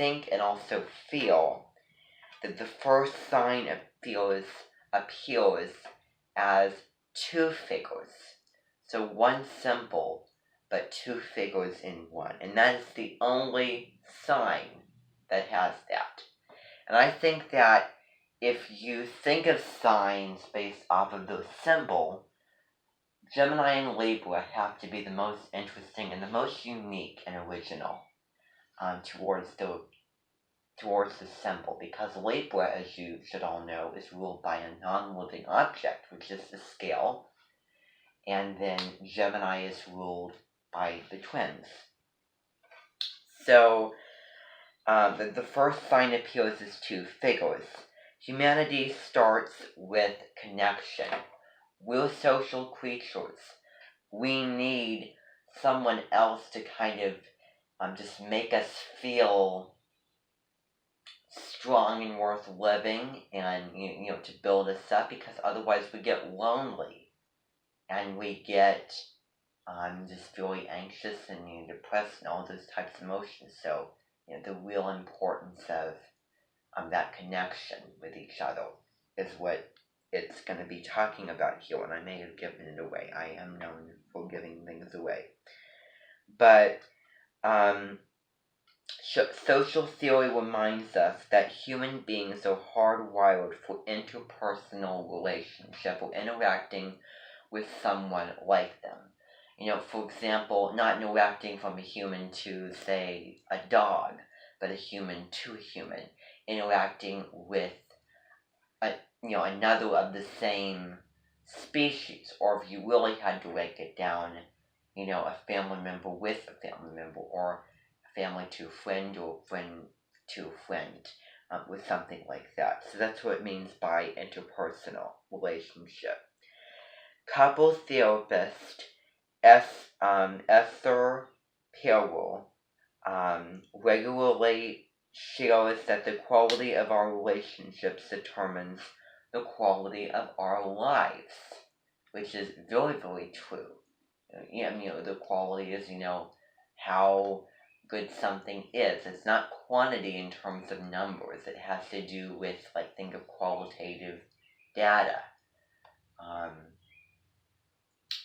think and also feel that the first sign appears as two figures. So one symbol, but two figures in one. And that is the only sign that has that. And I think that if you think of signs based off of the symbol, Gemini and Libra have to be the most interesting and the most unique and original towards the symbol, because Libra, as you should all know, is ruled by a non-living object, which is the scale, and then Gemini is ruled by the twins. So, the first sign appears as two figures. Humanity starts with connection. We're social creatures. We need someone else to kind of just make us feel strong and worth living, and to build us up, because otherwise we get lonely and we get just really anxious and depressed and all those types of emotions. So the real importance of that connection with each other is what it's going to be talking about here, and I may have given it away. I am known for giving things away. But social theory reminds us that human beings are hardwired for interpersonal relationship or interacting with someone like them. For example, not interacting from a human to, say, a dog, but a human to a human. Interacting with another of the same species, or if you really had to break it down, a family member with a family member, or a family to a friend, or a friend to a friend, with something like that. So that's what it means by interpersonal relationship. Couple therapist Esther Perel regularly shares that the quality of our relationships determines the quality of our lives, which is very, very true. The quality is, how good something is. It's not quantity in terms of numbers. It has to do with, think of qualitative data.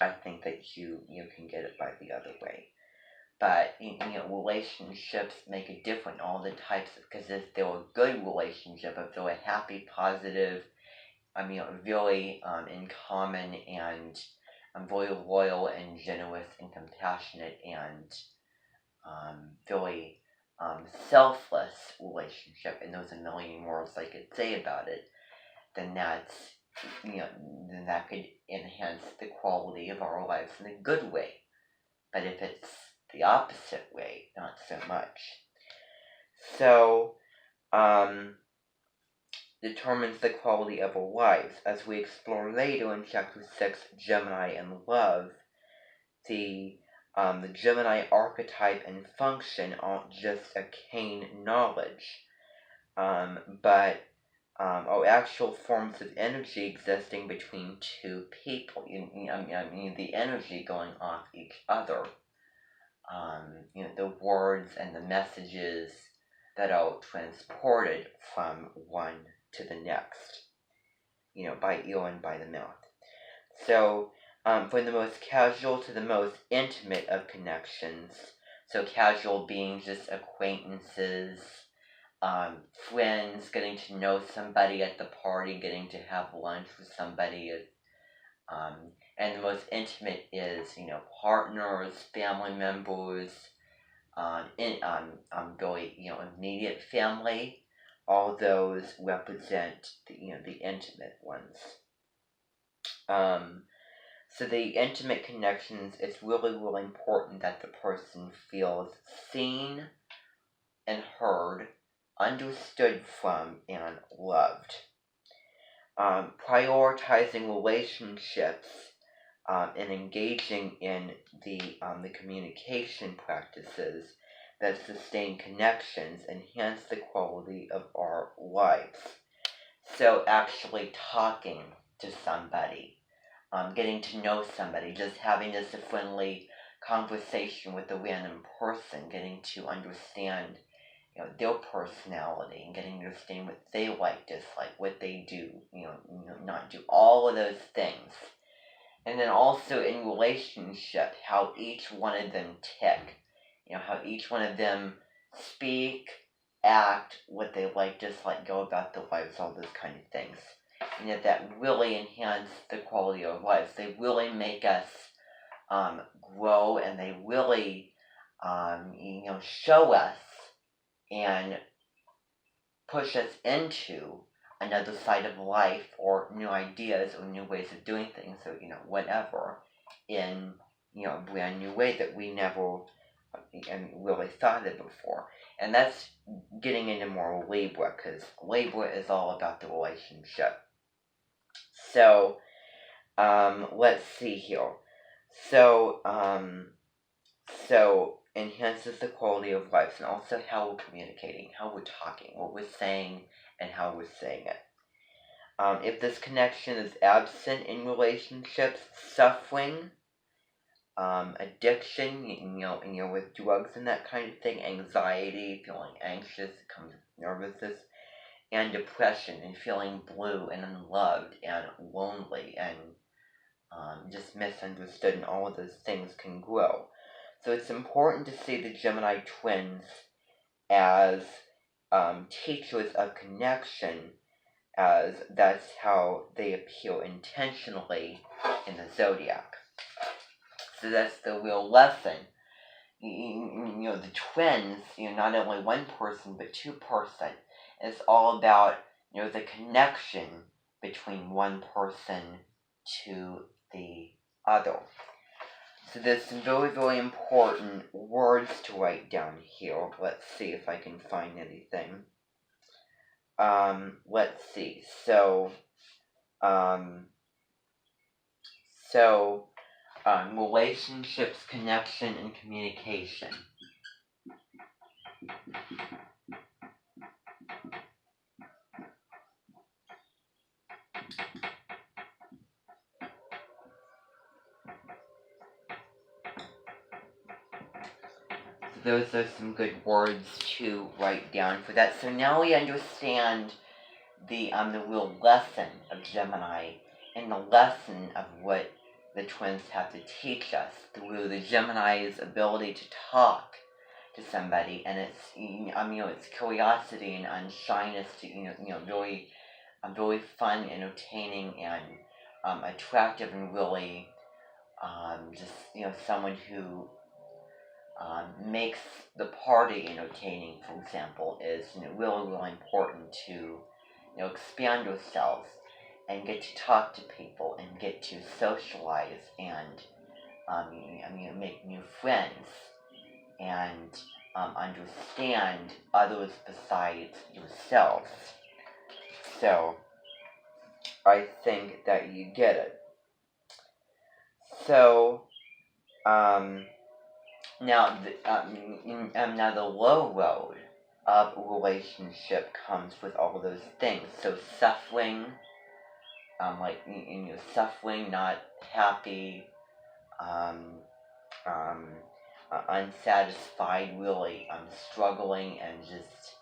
I think that you can get it by the other way. But, relationships make a difference, all the types, because if they're a good relationship, if they're a happy, positive, really in common, and very loyal and generous and compassionate and very selfless relationship, and there's a million words I could say about it, then then that could enhance the quality of our lives in a good way. But if it's the opposite way, not so much. So, determines the quality of our lives. As we explore later in Chapter 6, Gemini and Love, the Gemini archetype and function aren't just arcane knowledge, but are actual forms of energy existing between two people. The energy going off each other. The words and the messages that are transported from one to the next, by ear and by the mouth. So, from the most casual to the most intimate of connections, so casual being just acquaintances, friends, getting to know somebody at the party, getting to have lunch with somebody, and the most intimate is, partners, family members, very, immediate family. All those represent the intimate ones. So the intimate connections, it's really, really important that the person feels seen and heard, understood from, and loved. Prioritizing relationships and engaging in the communication practices that sustain connections enhance the quality of our lives. So actually talking to somebody, getting to know somebody, just having this a friendly conversation with a random person, getting to understand their personality and getting to understand what they like, dislike, what they do, not do, all of those things. And then also in relationship, how each one of them tick, how each one of them speak, act, what they like, dislike, go about their lives, all those kind of things. And that really enhance the quality of lives. They really make us grow, and they really, show us and push us into another side of life, or new ideas, or new ways of doing things, or whatever, in a brand new way that we never really thought of before. And that's getting into more Libra, because Libra is all about the relationship. So let's see here. So enhances the quality of life, and also how we're communicating, how we're talking, what we're saying, and how we're saying it. If this connection is absent in relationships, suffering, addiction, with drugs and that kind of thing, anxiety, feeling anxious, comes with nervousness, and depression, and feeling blue and unloved and lonely and just misunderstood, and all of those things can grow. So it's important to see the Gemini twins as teachers of connection, as that's how they appear intentionally in the zodiac. So that's the real lesson. The twins, not only one person but two person. It's all about, the connection between one person to the other. So there's some very, very important words to write down here. Let's see if I can find anything. Let's see. So relationships, connection, and communication. Those are some good words to write down for that. So now we understand the real lesson of Gemini, and the lesson of what the twins have to teach us through the Gemini's ability to talk to somebody, and its curiosity and shyness to really very fun, entertaining, and attractive, and really just someone who makes the party entertaining, for example, is really, really important to expand yourselves and get to talk to people and get to socialize and make new friends and understand others besides yourselves. So I think that you get it. So now the low road of a relationship comes with all those things. So suffering, suffering, not happy, unsatisfied, really, struggling, and just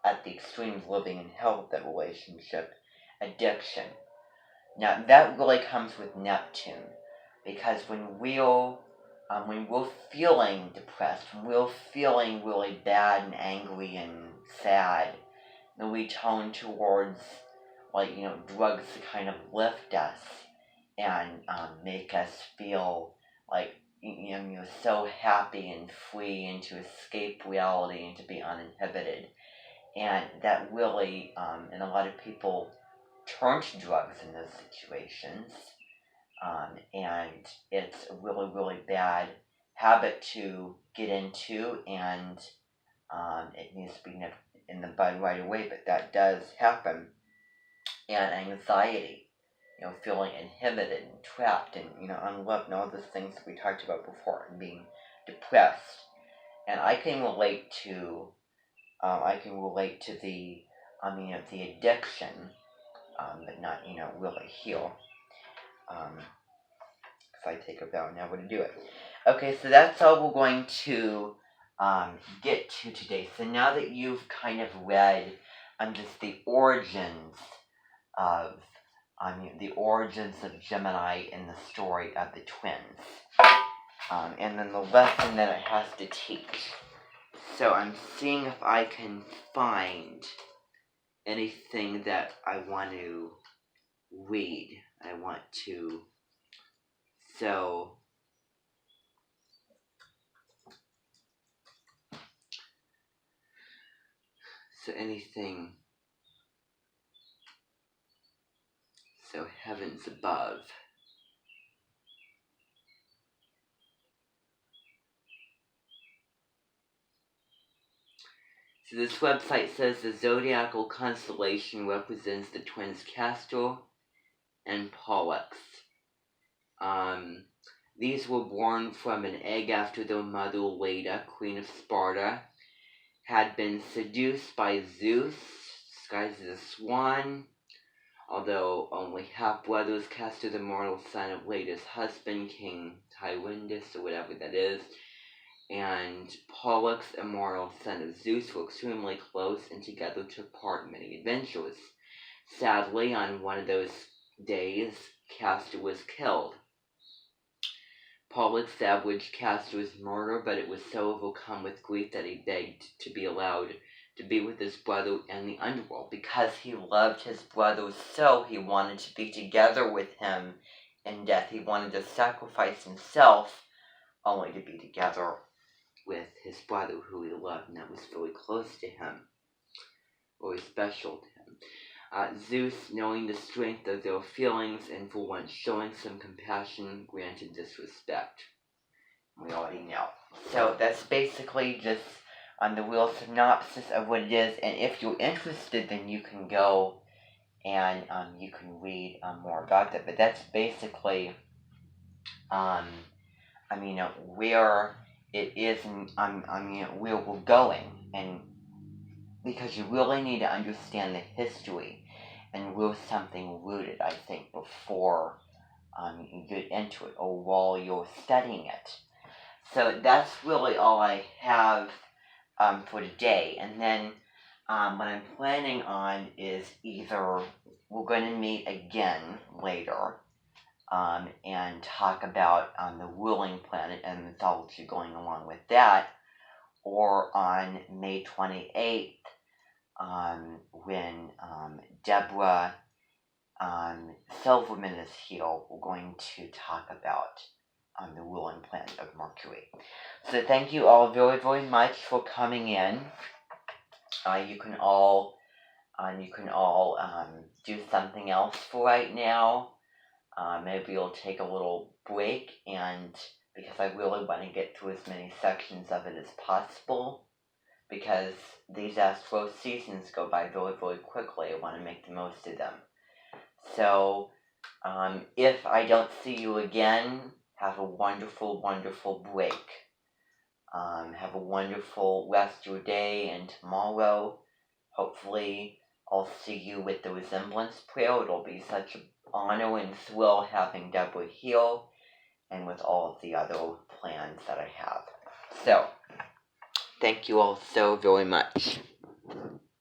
at the extremes, living in hell with that relationship. Addiction. Now that really comes with Neptune, because when we're feeling depressed, when we're feeling really bad and angry and sad, then we turn towards drugs to kind of lift us and make us feel like you're so happy and free, and to escape reality and to be uninhibited. And that really, and a lot of people turn to drugs in those situations, and it's a really, really bad habit to get into, and it needs to be nipped in the bud right away, but that does happen. And anxiety, feeling inhibited and trapped and, unloved, and all those things that we talked about before, and being depressed. And I can relate to the, the addiction, but not, really here. If I take a bow now, I'm going to do it. Okay, so that's all we're going to get to today. So now that you've kind of read just the origins of Gemini in the story of the twins, and then the lesson that it has to teach. So I'm seeing if I can find anything that I want to read. So anything, so heavens above. So this website says the zodiacal constellation represents the twins Castor and Pollux. These were born from an egg after their mother Leda, queen of Sparta, had been seduced by Zeus, disguised as a swan. Although only half-brothers, Castor, the mortal son of Leda's husband, King Tyrindus, or whatever that is, and Pollux, immortal son of Zeus, were extremely close and together took part in many adventures. Sadly, on one of those days, Castor was killed. Pollux savaged Castor's murder, but it was so overcome with grief that he begged to be allowed to be with his brother in the underworld. Because he loved his brother so, he wanted to be together with him in death. He wanted to sacrifice himself only to be together with his brother who he loved, and that was very close to him, very special to him. Zeus, knowing the strength of their feelings and for once showing some compassion, granted this respect. We already know. So that's basically just the real synopsis of what it is, and if you're interested, then you can go and you can read more about that. But that's basically, where it is, and where we're going, and because you really need to understand the history and where something rooted, I think, before you get into it or while you're studying it. So that's really all I have for today. And then what I'm planning on is either we're going to meet again later and talk about the ruling planet and mythology going along with that, or on May 28th, when Deborah Silverman is here, we're going to talk about the ruling planet of Mercury. So thank you all very, very much for coming in. You can all do something else for right now. Maybe you'll take a little break, and because I really want to get through as many sections of it as possible, because these astro seasons go by very, very quickly. I want to make the most of them. So, if I don't see you again, have a wonderful, wonderful break. Have a wonderful rest of your day, and tomorrow, hopefully, I'll see you with the resemblance prayer. It'll be such an honor and thrill having Deborah here, and with all of the other plans that I have. So, thank you all so very much.